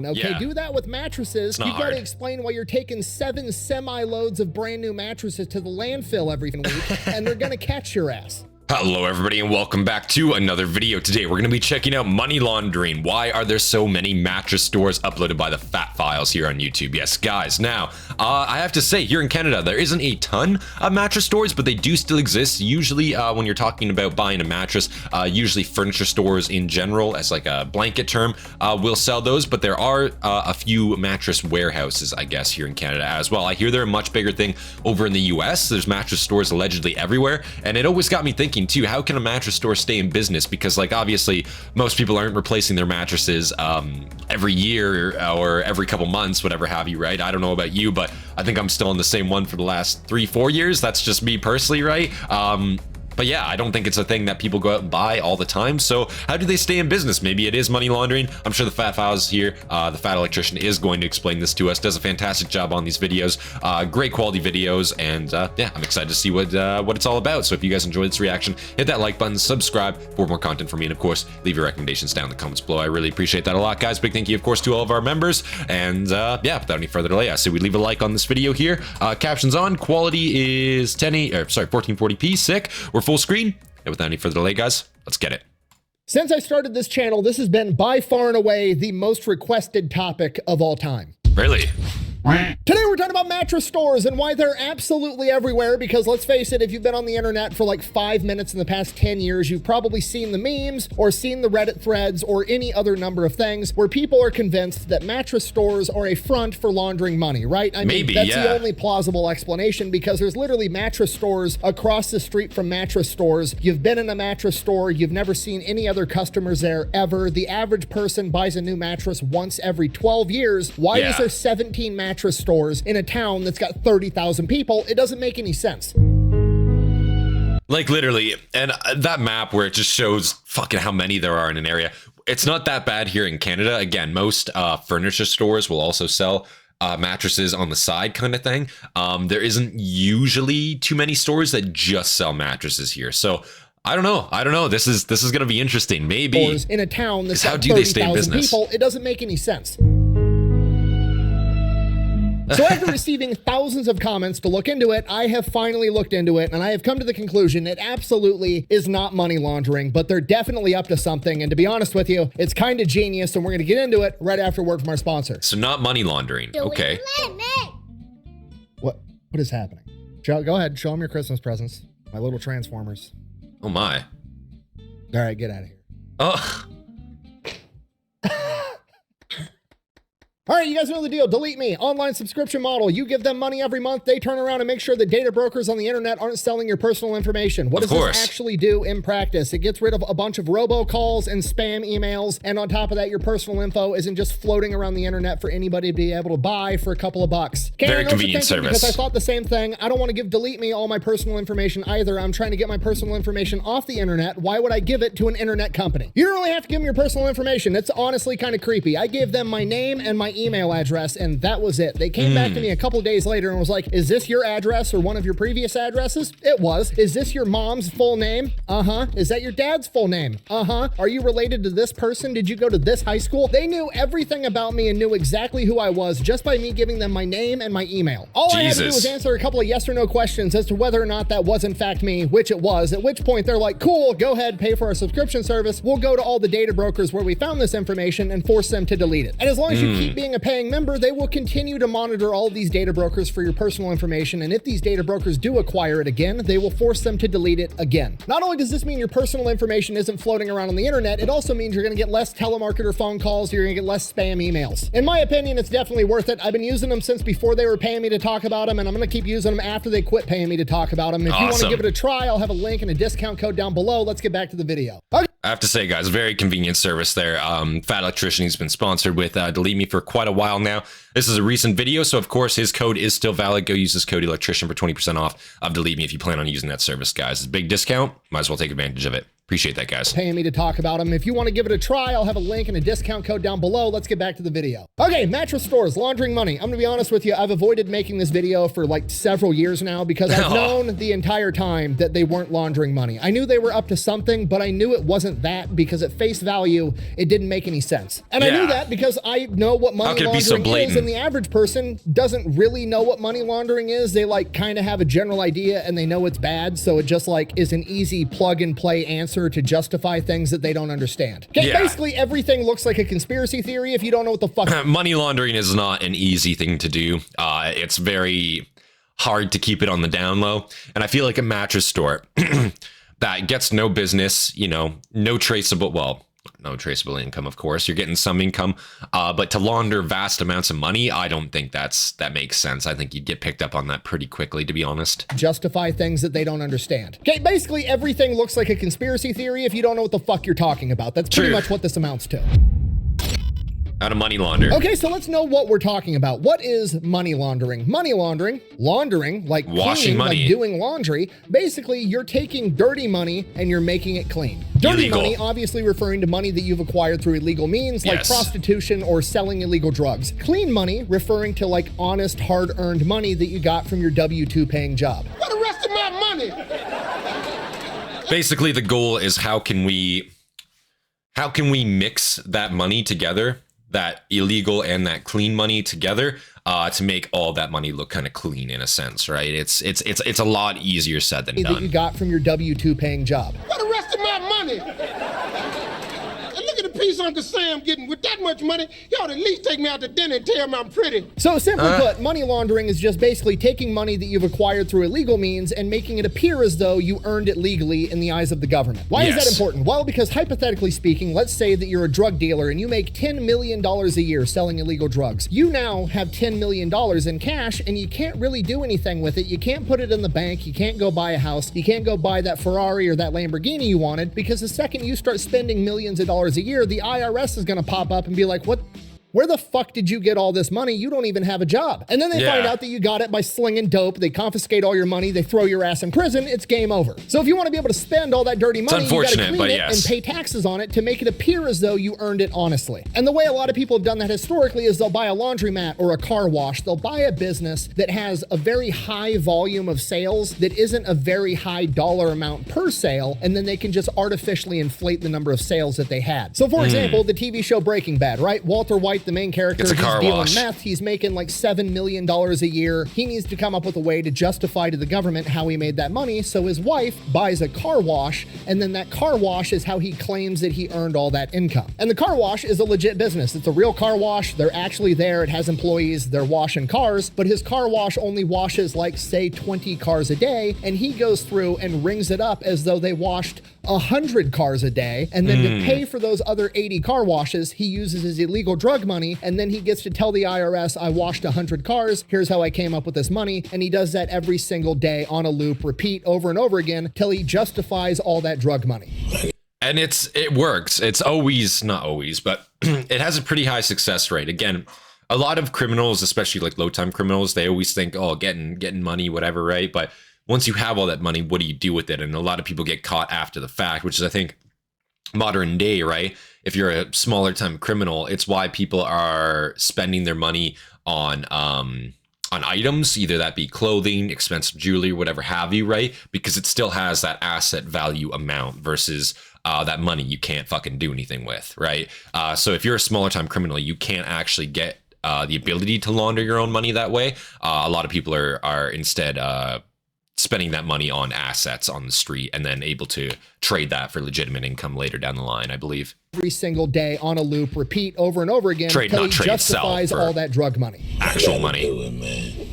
Okay, do that with mattresses. You've got to explain why you're taking 7 semi-loads of brand new mattresses to the landfill every week, and they're gonna catch your ass. Hello everybody and welcome back to another video. Today we're going to be checking out money laundering. Why are there so many mattress stores uploaded by the Fat Files here on YouTube? Yes guys, now I have to say here in Canada there isn't a ton of mattress stores, but they do still exist. Usually when you're talking about buying a mattress, usually furniture stores in general as like a blanket term will sell those, but there are a few mattress warehouses I guess here in Canada as well. I hear they're a much bigger thing over in the US. There's mattress stores allegedly everywhere, and it always got me thinking too, how can a mattress store stay in business? Because like obviously most people aren't replacing their mattresses every year or every couple months, whatever have you, right? I don't know about you, but I think I'm still on the same one for the last 3-4 years. That's just me personally, right? But yeah, I don't think it's a thing that people go out and buy all the time. So how do they stay in business? Maybe it is money laundering. I'm sure the Fat Files here, the Fat Electrician, is going to explain this to us. Does a fantastic job on these videos. Great quality videos, and yeah, I'm excited to see what it's all about. So if you guys enjoyed this reaction, hit that like button, subscribe for more content from me, and of course, leave your recommendations down in the comments below. I really appreciate that a lot, guys. Big thank you, of course, to all of our members. And yeah, without any further delay, I say we leave a like on this video here. Captions on, quality is 1440p, sick. We're full screen. And without any further delay, guys, let's get it. Since I started this channel, this has been by far and away the most requested topic of all time. Really? Today we're talking about mattress stores and why they're absolutely everywhere, because let's face it, if you've been on the internet for like 5 minutes in the past 10 years, you've probably seen the memes or seen the Reddit threads or any other number of things where people are convinced that mattress stores are a front for laundering money, right? I mean, that's the only plausible explanation, because there's literally mattress stores across the street from mattress stores. You've been in a mattress store, you've never seen any other customers there ever. The average person buys a new mattress once every 12 years. Why is there 17 mattress stores in a town that's got 30,000 people? It doesn't make any sense. Like literally, and that map where it just shows fucking how many there are in an area, it's not that bad here in Canada. Again, most furniture stores will also sell mattresses on the side kind of thing. There isn't usually too many stores that just sell mattresses here. So I don't know. This is going to be interesting. Maybe in a town that's got 30,000 people, it doesn't make any sense. So after receiving thousands of comments to look into it, I have finally looked into it, and I have come to the conclusion it absolutely is not money laundering, but they're definitely up to something. And to be honest with you, it's kind of genius, and we're going to get into it right after word from our sponsor. So not money laundering. Okay. What is happening? Go ahead, show them your Christmas presents. My little Transformers. Oh my. All right, get out of here. Oh. All right, you guys know the deal. Delete Me, online subscription model. You give them money every month. They turn around and make sure that data brokers on the internet aren't selling your personal information. What does this actually do in practice? It gets rid of a bunch of robocalls and spam emails. And on top of that, your personal info isn't just floating around the internet for anybody to be able to buy for a couple of bucks. Very convenient service. Because I thought the same thing. I don't want to give Delete Me all my personal information either. I'm trying to get my personal information off the internet. Why would I give it to an internet company? You don't really have to give them your personal information. It's honestly kind of creepy. I gave them my name and my email address, and that was it. They came back to me a couple of days later and was like, is this your address or one of your previous addresses? It was. Is this your mom's full name? Uh-huh. Is that your dad's full name? Uh-huh. Are you related to this person? Did you go to this high school? They knew everything about me and knew exactly who I was just by me giving them my name and my email. All I had to do was answer a couple of yes or no questions as to whether or not that was in fact me, which it was, at which point they're like, cool, go ahead, pay for our subscription service. We'll go to all the data brokers where we found this information and force them to delete it. And as long as you keep being a paying member, they will continue to monitor all of these data brokers for your personal information, and if these data brokers do acquire it again, they will force them to delete it again. Not only does this mean your personal information isn't floating around on the internet, it also means you're going to get less telemarketer phone calls, you're going to get less spam emails. In my opinion, it's definitely worth it. I've been using them since before they were paying me to talk about them, and I'm going to keep using them after they quit paying me to talk about them. If you want to give it a try, I'll have a link and a discount code down below. Let's get back to the video. Okay. I have to say, guys, very convenient service there. Fat Electrician, he's been sponsored with Delete Me for quite a while now. This is a recent video, so of course his code is still valid. Go use this code Electrician for 20% off of Delete Me if you plan on using that service, guys. It's a big discount. Might as well take advantage of it. Appreciate that, guys. Paying me to talk about them. If you want to give it a try, I'll have a link and a discount code down below. Let's get back to the video. Okay, mattress stores, laundering money. I'm gonna be honest with you, I've avoided making this video for like several years now because I've known the entire time that they weren't laundering money. I knew they were up to something, but I knew it wasn't that because at face value, it didn't make any sense. And I knew that because I know what money laundering is, and the average person doesn't really know what money laundering is. They like kind of have a general idea and they know it's bad, so it just like is an easy plug and play answer to justify things that they don't understand. Okay, basically everything looks like a conspiracy theory if you don't know what the fuck. Money laundering is not an easy thing to do. It's very hard to keep it on the down low. And I feel like a mattress store that gets no business, you know, no traceable income, of course. You're getting some income, but to launder vast amounts of money, I don't think that makes sense. I think you'd get picked up on that pretty quickly, to be honest. Justify things that they don't understand. Okay, basically everything looks like a conspiracy theory if you don't know what the fuck you're talking about. That's pretty much what this amounts to. How to money launder. Okay, so let's know what we're talking about. What is money laundering? Money laundering, like washing money, like doing laundry. Basically, you're taking dirty money and you're making it clean. Dirty money, obviously referring to money that you've acquired through illegal means, like prostitution or selling illegal drugs. Clean money, referring to like honest, hard-earned money that you got from your W-2 paying job. Where the rest of my money? Basically, the goal is how can we mix that money together, that illegal and that clean money together, to make all that money look kind of clean in a sense, right? It's a lot easier said than done. That you got from your W-2 paying job. Where the rest of my money? And look at the piece Uncle Sam getting with that much money. Y'all at least take me out to dinner and tell me I'm pretty. So simply put, money laundering is just basically taking money that you've acquired through illegal means and making it appear as though you earned it legally in the eyes of the government. Why is that important? Well, because hypothetically speaking, let's say that you're a drug dealer and you make $10 million a year selling illegal drugs. You now have $10 million in cash and you can't really do anything with it. You can't put it in the bank. You can't go buy a house. You can't go buy that Ferrari or that Lamborghini you wanted, because the second you start spending millions of dollars a year, the IRS is going to pop up and be like, where the fuck did you get all this money? You don't even have a job. And then they find out that you got it by slinging dope. They confiscate all your money. They throw your ass in prison. It's game over. So if you want to be able to spend all that dirty money, you gotta clean it and pay taxes on it to make it appear as though you earned it honestly. And the way a lot of people have done that historically is they'll buy a laundromat or a car wash. They'll buy a business that has a very high volume of sales that isn't a very high dollar amount per sale, and then they can just artificially inflate the number of sales that they had. So for example, the TV show Breaking Bad, right? Walter White, the main character, he's dealing meth. He's making like $7 million a year. He needs to come up with a way to justify to the government how he made that money. So his wife buys a car wash, and then that car wash is how he claims that he earned all that income. And the car wash is a legit business. It's a real car wash. They're actually there. It has employees. They're washing cars, but his car wash only washes like say 20 cars a day, and he goes through and rings it up as though they washed 100 cars a day, and then to pay for those other 80 car washes, he uses his illegal drug money, and then he gets to tell the IRS, I washed 100 cars, here's how I came up with this money, and he does that every single day on a loop, repeat over and over again, till he justifies all that drug money. And it works. It's always, not always, but it has a pretty high success rate. Again, a lot of criminals, especially like low-time criminals, they always think, oh, getting money, whatever, right? But once you have all that money, what do you do with it? And a lot of people get caught after the fact, which is, I think, modern day, right? If you're a smaller time criminal, it's why people are spending their money on items, either that be clothing, expensive jewelry, whatever have you, right? Because it still has that asset value amount versus that money you can't fucking do anything with, right? So if you're a smaller time criminal, you can't actually get the ability to launder your own money that way. A lot of people are instead spending that money on assets on the street and then able to trade that for legitimate income later down the line, I believe. Every single day on a loop, repeat over and over again until he justifies all that drug money. Actual money.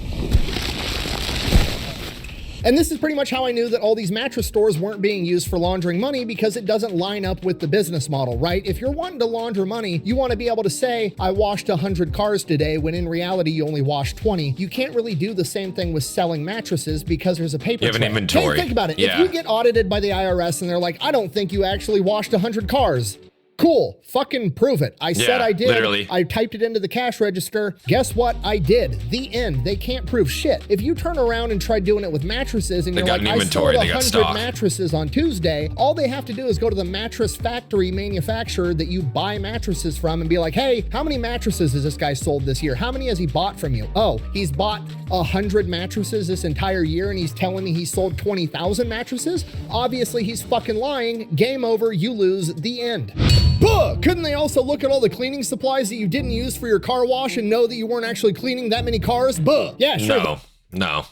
And this is pretty much how I knew that all these mattress stores weren't being used for laundering money, because it doesn't line up with the business model, right? If you're wanting to launder money, you want to be able to say, I washed 100 cars today, when in reality you only washed 20. You can't really do the same thing with selling mattresses because there's a paper trail. You have an inventory. Hey, think about it. If you get audited by the IRS and they're like, I don't think you actually washed 100 cars, Cool. Fucking prove it. I said I did. Literally. I typed it into the cash register. Guess what? I did. The end. They can't prove shit. If you turn around and try doing it with mattresses and They you're got like, an inventory, I they got sold 100 stock. mattresses on Tuesday, all they have to do is go to the mattress factory manufacturer that you buy mattresses from and be like, hey, how many mattresses has this guy sold this year? How many has he bought from you? Oh, he's bought 100 mattresses this entire year and he's telling me he sold 20,000 mattresses? Obviously, he's fucking lying. Game over. You lose. The end. Buh! Couldn't they also look at all the cleaning supplies that you didn't use for your car wash and know that you weren't actually cleaning that many cars? Buh! Yeah, sure. No.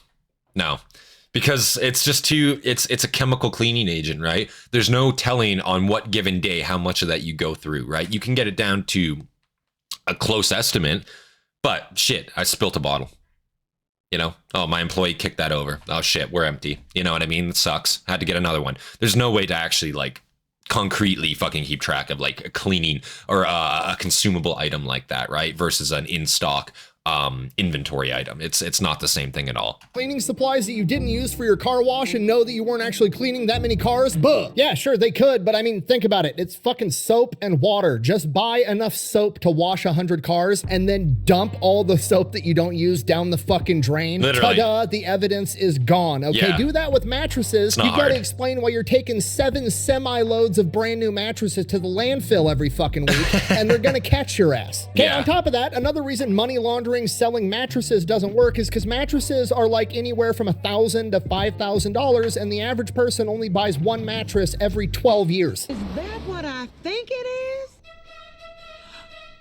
Because it's just it's a chemical cleaning agent, right? There's no telling on what given day how much of that you go through, right? You can get it down to a close estimate, but shit, I spilt a bottle. You know, oh, my employee kicked that over. Oh shit, we're empty. You know what I mean? It sucks. Had to get another one. There's no way to actually like concretely fucking keep track of like a cleaning or a consumable item like that, right? Versus an in-stock inventory item. It's not the same thing at all. Cleaning supplies that you didn't use for your car wash and know that you weren't actually cleaning that many cars? Buh! Yeah, sure, they could, but I mean, think about it. It's fucking soap and water. Just buy enough soap to wash 100 cars and then dump all the soap that you don't use down the fucking drain. Literally. Ta-da, the evidence is gone. Okay, Yeah. Do that with mattresses. You not gotta hard. explain why you're taking 7 semi-loads of brand new mattresses to the landfill every fucking week and they're gonna catch your ass. Okay, Yeah. On top of that, another reason money laundering selling mattresses doesn't work is because mattresses are like anywhere from $1,000 to $5,000 and the average person only buys one mattress every 12 years. Is that what I think it is?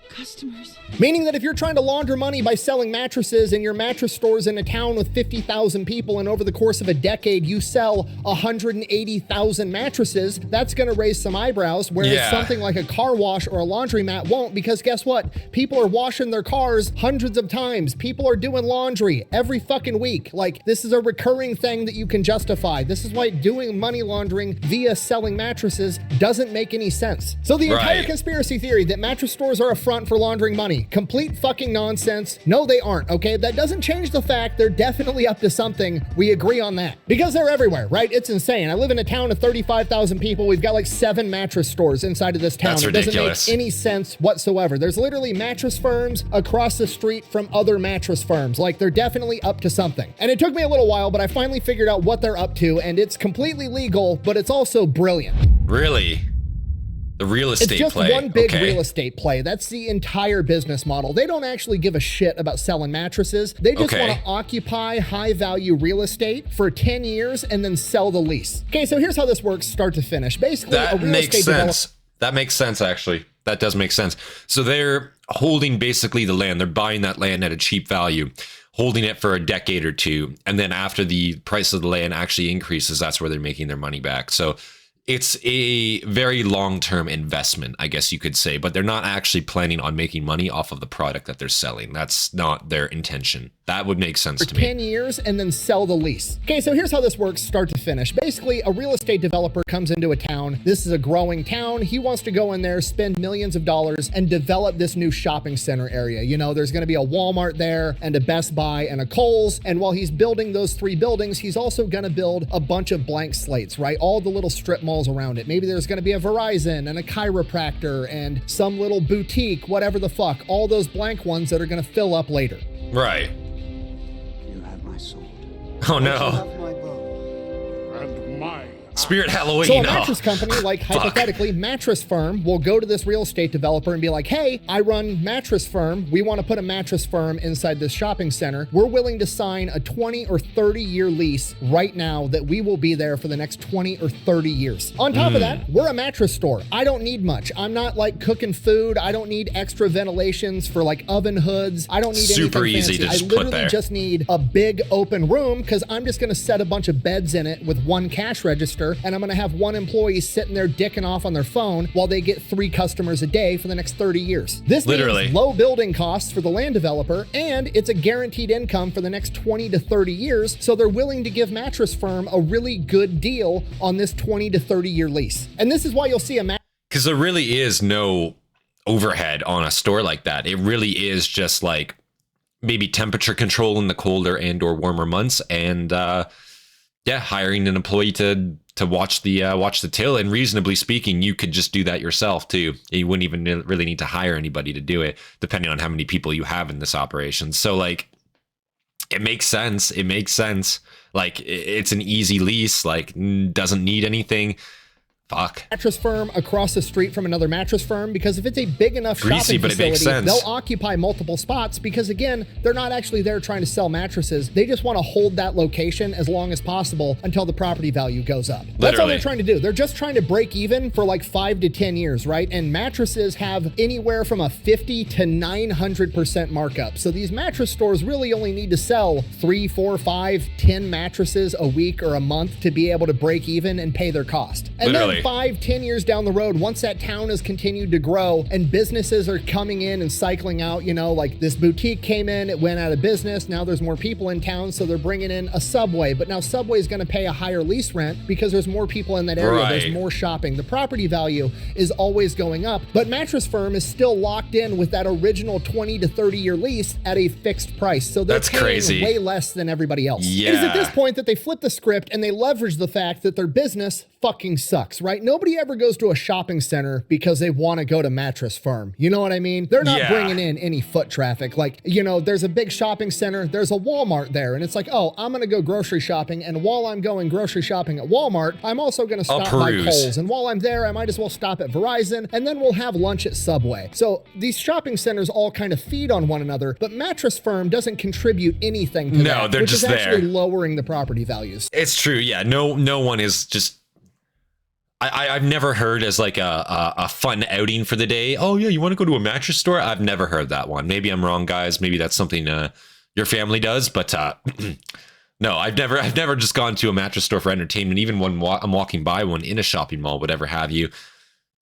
Customers. Meaning that if you're trying to launder money by selling mattresses and your mattress store's in a town with 50,000 people and over the course of a decade you sell 180,000 mattresses, that's going to raise some eyebrows, whereas Yeah. something like a car wash or a laundromat won't, because guess what? People are washing their cars hundreds of times. People are doing laundry every fucking week. Like, this is a recurring thing that you can justify. This is why doing money laundering via selling mattresses doesn't make any sense. So the entire Right. conspiracy theory that mattress stores are a front for laundering money, complete fucking nonsense. No, they aren't, okay? That doesn't change the fact they're definitely up to something. We agree on that. Because they're everywhere, right? It's insane. I live in a town of 35,000 people. We've got like 7 mattress stores inside of this town. That's It doesn't ridiculous. make any sense whatsoever. There's literally mattress firms across the street from other mattress firms. Like, they're definitely up to something. And it took me a little while, but I finally figured out what they're up to, and it's completely legal, but it's also brilliant. Really? The real estate It's just play. one big Okay. real estate play. That's the entire business model. They don't actually give a shit about selling mattresses. They just Okay. want to occupy high value real estate for 10 years and then sell the lease. Okay, so here's how this works start to finish. Basically, a That real makes estate developer. sense. That makes sense, actually. That does make sense. So they're holding basically the land. They're buying that land at a cheap value, holding it for a decade or two. And then after the price of the land actually increases, that's where they're making their money back. So it's a very long-term investment, I guess you could say, but they're not actually planning on making money off of the product that they're selling. That's not their intention. That would make sense to me. 10 years and then sell the lease. Okay, so here's how this works start to finish. Basically, a real estate developer comes into a town. This is a growing town. He wants to go in there, spend millions of dollars, and develop this new shopping center area. You know, there's going to be a Walmart there, and a Best Buy, and a Kohl's. And while he's building those 3 buildings, he's also going to build a bunch of blank slates, right? All the little strip malls around it. Maybe there's going to be a Verizon and a chiropractor and some little boutique, whatever the fuck. All those blank ones that are going to fill up later. Right. You have my sword. Oh You no. have my bow. And my Spirit Halloween. So a Oh, mattress company, like fuck. hypothetically, Mattress Firm, will go to this real estate developer and be like, hey, I run Mattress Firm. We want to put a mattress firm inside this shopping center. We're willing to sign a 20 or 30 year lease right now that we will be there for the next 20 or 30 years. On top of that, we're a mattress store. I don't need much. I'm not like cooking food. I don't need extra ventilations for like oven hoods. I don't need Super anything easy fancy. to just I put literally there. just need a big open room because I'm just going to set a bunch of beds in it with one cash register, and I'm going to have one employee sitting there dicking off on their phone while they get 3 customers a day for the next 30 years. This Literally. means low building costs for the land developer, and it's a guaranteed income for the next 20 to 30 years, so they're willing to give Mattress Firm a really good deal on this 20 to 30 year lease. And this is why you'll see a Because there really is no overhead on a store like that. It really is just like maybe temperature control in the colder and or warmer months, and hiring an employee to watch the till, and reasonably speaking, you could just do that yourself too. You wouldn't even really need to hire anybody to do it, depending on how many people you have in this operation. So like, it makes sense. It makes sense. Like, it's an easy lease, like doesn't need anything. Fuck. Mattress firm across the street from another mattress firm, because if it's a big enough Greasy, shopping but it makes facility, sense. they'll occupy multiple spots, because again, they're not actually there trying to sell mattresses. They just want to hold that location as long as possible until the property value goes up. That's all they're trying to do. They're just trying to break even for like 5 to 10 years, right? And mattresses have anywhere from a 50 to 900% markup. So these mattress stores really only need to sell 3, 4, 5, 10 mattresses a week or a month to be able to break even and pay their cost. And then 5, 10 years down the road, once that town has continued to grow and businesses are coming in and cycling out, you know, like this boutique came in, it went out of business. Now there's more people in town, so they're bringing in a Subway. But now Subway is going to pay a higher lease rent because there's more people in that area. Right. There's more shopping. The property value is always going up, but Mattress Firm is still locked in with that original 20 to 30 year lease at a fixed price. So they're paying crazy. Way less than everybody else. Yeah. It is at this point that they flip the script and they leverage the fact that their business fucking sucks, right? Nobody ever goes to a shopping center because they want to go to Mattress Firm. You know what I mean? They're not bringing in any foot traffic. Like, you know, there's a big shopping center, there's a Walmart there, and it's like, oh, I'm going to go grocery shopping, and while I'm going grocery shopping at Walmart, I'm also going to stop by Kohl's, and while I'm there, I might as well stop at Verizon, and then we'll have lunch at Subway. So these shopping centers all kind of feed on one another, but Mattress Firm doesn't contribute anything to that, they're which just is actually there. lowering the property values. It's true. Yeah. No one is just. I've never heard as like a fun outing for the day. Oh yeah, you want to go to a mattress store? I've never heard that one. Maybe I'm wrong, guys. Maybe that's something your family does. But no, I've never just gone to a mattress store for entertainment. Even when I'm walking by one in a shopping mall, whatever have you.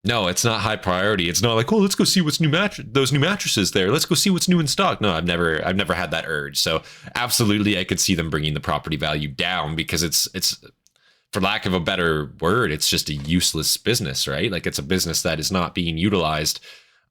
No, it's not high priority. It's not like, oh, let's go see what's those new mattresses there. Let's go see what's new in stock. No, I've never had that urge. So absolutely, I could see them bringing the property value down, because it's. For lack of a better word, it's just a useless business, right? Like, it's a business that is not being utilized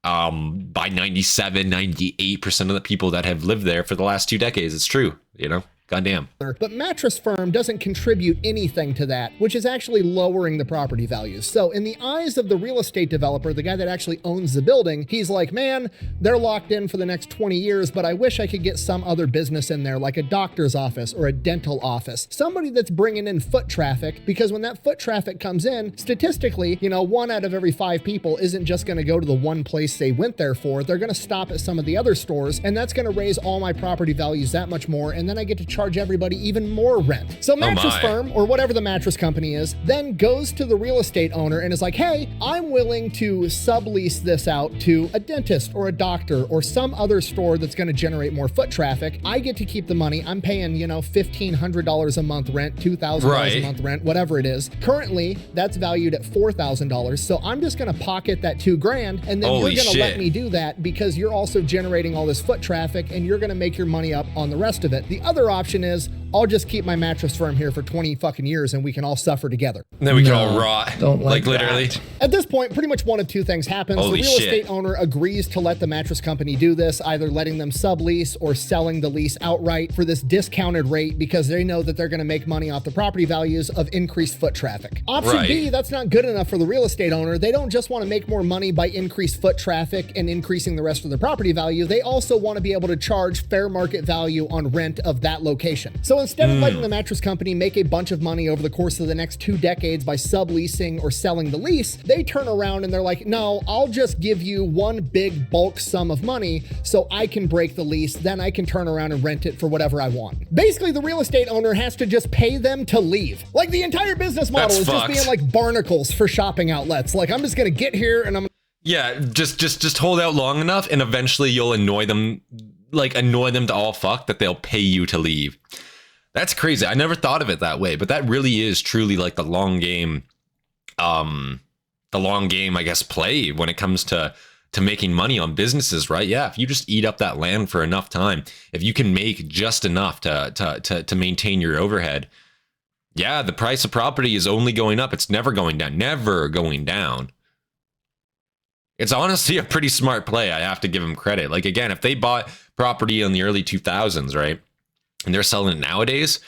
by 97, 98% of the people that have lived there for the last 2 decades. It's true, you know? Goddamn. But Mattress Firm doesn't contribute anything to that, which is actually lowering the property values. So in the eyes of the real estate developer, the guy that actually owns the building, he's like, man, they're locked in for the next 20 years, but I wish I could get some other business in there, like a doctor's office or a dental office. Somebody that's bringing in foot traffic, because when that foot traffic comes in, statistically, you know, 1 out of every 5 people isn't just going to go to the one place they went there for. They're going to stop at some of the other stores, and that's going to raise all my property values that much more, and then I get to charge everybody even more rent. So Mattress Firm, or whatever the mattress company is, then goes to the real estate owner and is like, hey, I'm willing to sublease this out to a dentist or a doctor or some other store that's going to generate more foot traffic. I get to keep the money. I'm paying, you know, $1,500 a month rent, $2,000 a month rent, whatever it is. Currently, that's valued at $4,000. So I'm just going to pocket that $2,000, and then you're going to let me do that because you're also generating all this foot traffic, and you're going to make your money up on the rest of it. The other option is, I'll just keep my Mattress Firm here for 20 fucking years and we can all suffer together. And then we can all rot. Don't like literally. that. At this point, pretty much one of two things happens. Holy the real shit. estate owner agrees to let the mattress company do this, either letting them sublease or selling the lease outright for this discounted rate because they know that they're going to make money off the property values of increased foot traffic. Option B, that's not good enough for the real estate owner. They don't just want to make more money by increased foot traffic and increasing the rest of the property value. They also want to be able to charge fair market value on rent of that location. So instead of letting the mattress company make a bunch of money over the course of the next 2 decades by subleasing or selling the lease, they turn around and they're like, no, I'll just give you one big bulk sum of money so I can break the lease, then I can turn around and rent it for whatever I want. Basically, the real estate owner has to just pay them to leave. Like, the entire business model is just being like barnacles for shopping outlets. Like, I'm just gonna get here and I'm just hold out long enough and eventually you'll annoy them to all fuck that they'll pay you to leave. That's crazy. I never thought of it that way, but that really is truly like the long game, I guess, play when it comes to making money on businesses, right? Yeah, if you just eat up that land for enough time, if you can make just enough to maintain your overhead, yeah, the price of property is only going up. It's never going down. Never going down. It's honestly a pretty smart play. I have to give them credit. Like, again, if they bought property in the early 2000s, right, and they're selling it nowadays,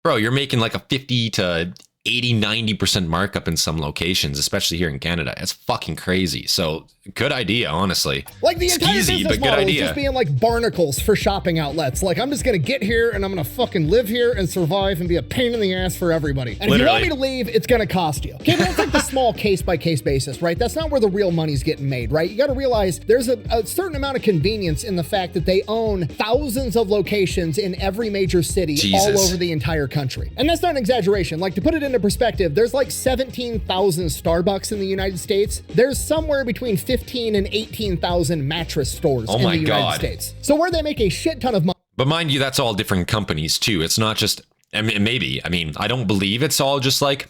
bro, you're making like a 50 to 80-90% markup in some locations, especially here in Canada. It's fucking crazy. So good idea, honestly. Like the entire Skeezy, business but good model is idea. just being like barnacles for shopping outlets. Like, I'm just gonna get here and I'm gonna fucking live here and survive and be a pain in the ass for everybody. And if you want me to leave, it's gonna cost you. Okay, that's like the small case-by-case basis, right? That's not where the real money's getting made, right? You gotta realize there's a certain amount of convenience in the fact that they own thousands of locations in every major city all over the entire country. And that's not an exaggeration. Like, to put it into perspective, there's like 17,000 Starbucks in the United States. There's somewhere between 15 and 18,000 mattress stores in the United States. So where they make a shit ton of money. But mind you, that's all different companies too. It's not just, I mean, I don't believe it's all just like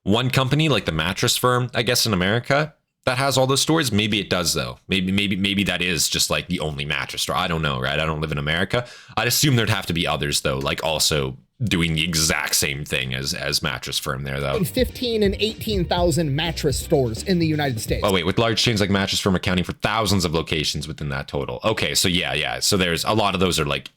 one company, like the mattress firm, I guess, in America that has all those stores. Maybe it does though. Maybe that is just like the only mattress store. I don't know, right? I don't live in America. I'd assume there'd have to be others though, like also doing the exact same thing as mattress firm there though. 15 and 18,000 mattress stores in the United States. Oh wait, with large chains like mattress firm accounting for thousands of locations within that total. Okay, so yeah. So there's a lot of those are like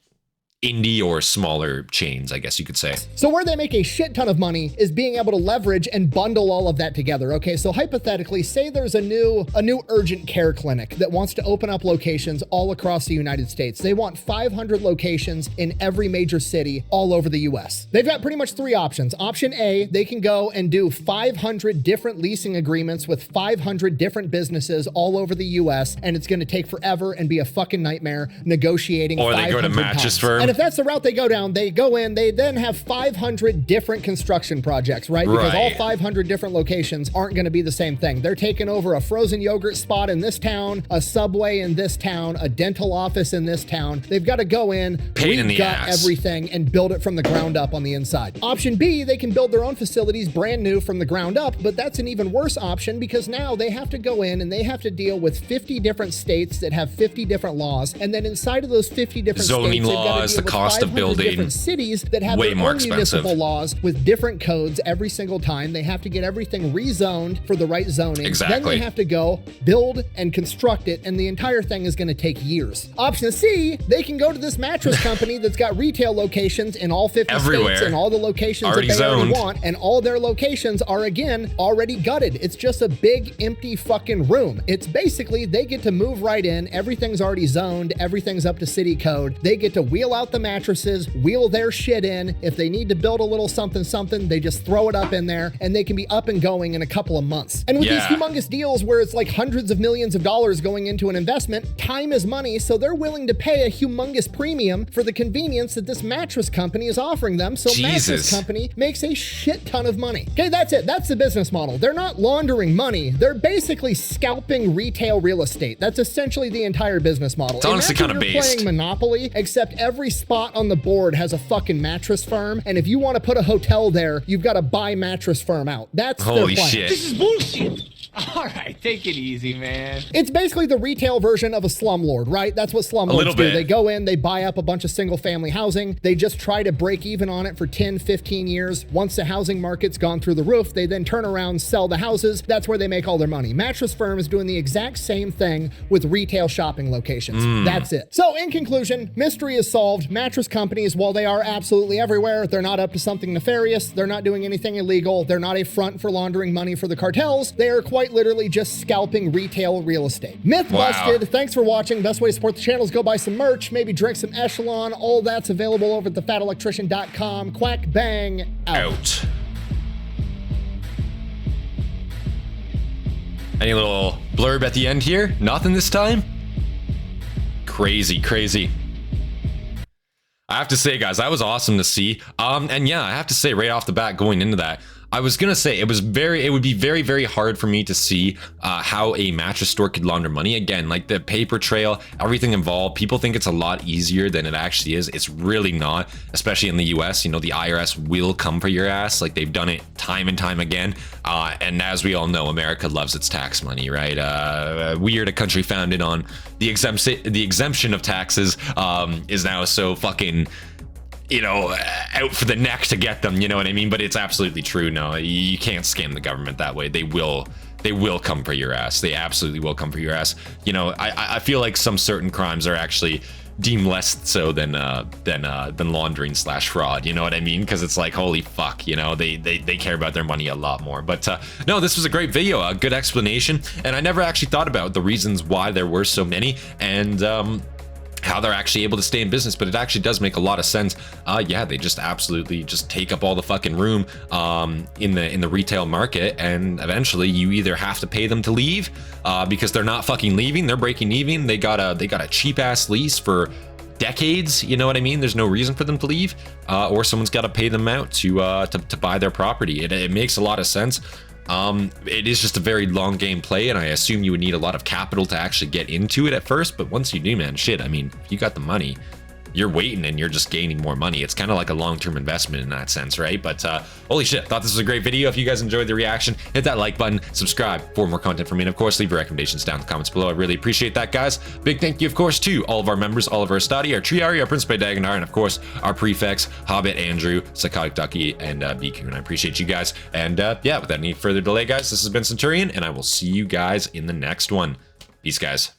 indie or smaller chains, I guess you could say. So where they make a shit ton of money is being able to leverage and bundle all of that together. Okay, so hypothetically, say there's a new urgent care clinic that wants to open up locations all across the United States. They want 500 locations in every major city all over the US. They've got pretty much three options. Option A, they can go and do 500 different leasing agreements with 500 different businesses all over the US, and it's gonna take forever and be a fucking nightmare negotiating. Or they go to mattress firm. And if that's the route they go down, they go in, they then have 500 different construction projects, right? Because all 500 different locations aren't going to be the same thing. They're taking over a frozen yogurt spot in this town, a Subway in this town, a dental office in this town. They've got to go in, re-gut everything, and build it from the ground up on the inside. Option B, they can build their own facilities brand new from the ground up, but that's an even worse option because now they have to go in and they have to deal with 50 different states that have 50 different laws, and then inside of those 50 different zoning states, laws, the cost of building, different cities that have way their more own municipal laws with different codes every single time. They have to get everything rezoned for the right zoning. Exactly. Then they have to go build and construct it, and the entire thing is going to take years. Option C, they can go to this mattress company that's got retail locations in all 50 states and all the locations already that they already want, and all their locations are, again, already gutted. It's just a big empty fucking room. It's basically, they get to move right in, everything's already zoned, everything's up to city code. They get to wheel out the mattresses, wheel their shit in. If they need to build a little something, they just throw it up in there and they can be up and going in a couple of months. And with these humongous deals where it's like hundreds of millions of dollars going into an investment, time is money, so they're willing to pay a humongous premium for the convenience that this mattress company is offering them. So mattress company makes a shit ton of money. Okay, that's it. That's the business model. They're not laundering money. They're basically scalping retail real estate. That's essentially the entire business model. It's honestly kind of based. Playing Monopoly, except every spot on the board has a fucking mattress firm, and if you want to put a hotel there, you've got to buy mattress firm out. That's holy their plan. shit. This is bullshit. All right, take it easy, man. It's basically the retail version of a slumlord, right? That's what slumlords do. They go in, they buy up a bunch of single family housing. They just try to break even on it for 10, 15 years. Once the housing market's gone through the roof, they then turn around, sell the houses. That's where they make all their money. Mattress firm is doing the exact same thing with retail shopping locations. That's it. So in conclusion, mystery is solved. Mattress companies, while they are absolutely everywhere, they're not up to something nefarious. They're not doing anything illegal. They're not a front for laundering money for the cartels. They are quite literally just scalping retail real estate. Myth busted. Thanks for watching. Best way to support the channel is go buy some merch, maybe drink some Echelon. All that's available over at thefatelectrician.com. Quack bang out. Any little blurb at the end here? Nothing this time? Crazy. I have to say, guys, that was awesome to see. And yeah, I have to say right off the bat going into that, I was gonna say it would be very, very hard for me to see how a mattress store could launder money. Again, like the paper trail, everything involved. People think it's a lot easier than it actually is. It's really not, especially in the US. You know, the IRS will come for your ass. Like they've done it time and time again. And as we all know, America loves its tax money, right? We are a country founded on the exemption of taxes is now so fucking, you know, out for the neck to get them, you know what I mean? But it's absolutely true. No, you can't scam the government that way. They will come for your ass. They absolutely will come for your ass. You know, I feel like some certain crimes are actually deem less so than laundering / fraud. You know what I mean? Because it's like, holy fuck, you know, they care about their money a lot more. But no, this was a great video, a good explanation, and I never actually thought about the reasons why there were so many, and how they're actually able to stay in business. But it actually does make a lot of sense. Yeah, they just absolutely just take up all the fucking room in the retail market, and eventually you either have to pay them to leave because they're not fucking leaving, they're breaking even, they got a cheap ass lease for decades, you know what I mean? There's no reason for them to leave, or someone's got to pay them out to buy their property. It makes a lot of sense. It is just a very long game play, and I assume you would need a lot of capital to actually get into it at first, but once you do, man, shit, I mean, if you got the money, you're waiting and you're just gaining more money. It's kind of like a long-term investment in that sense, right? But holy shit, thought this was a great video. If you guys enjoyed the reaction, hit that like button, subscribe for more content from me, and of course, leave your recommendations down in the comments below. I really appreciate that, guys. Big thank you, of course, to all of our members, all of our Hastati, our Triarii, our Principe, Dagenhart, and of course, our prefects, Hobbit, Andrew, Psychotic Ducky, and BQ, and I appreciate you guys. And yeah, without any further delay, guys, this has been Centurion, and I will see you guys in the next one. Peace, guys.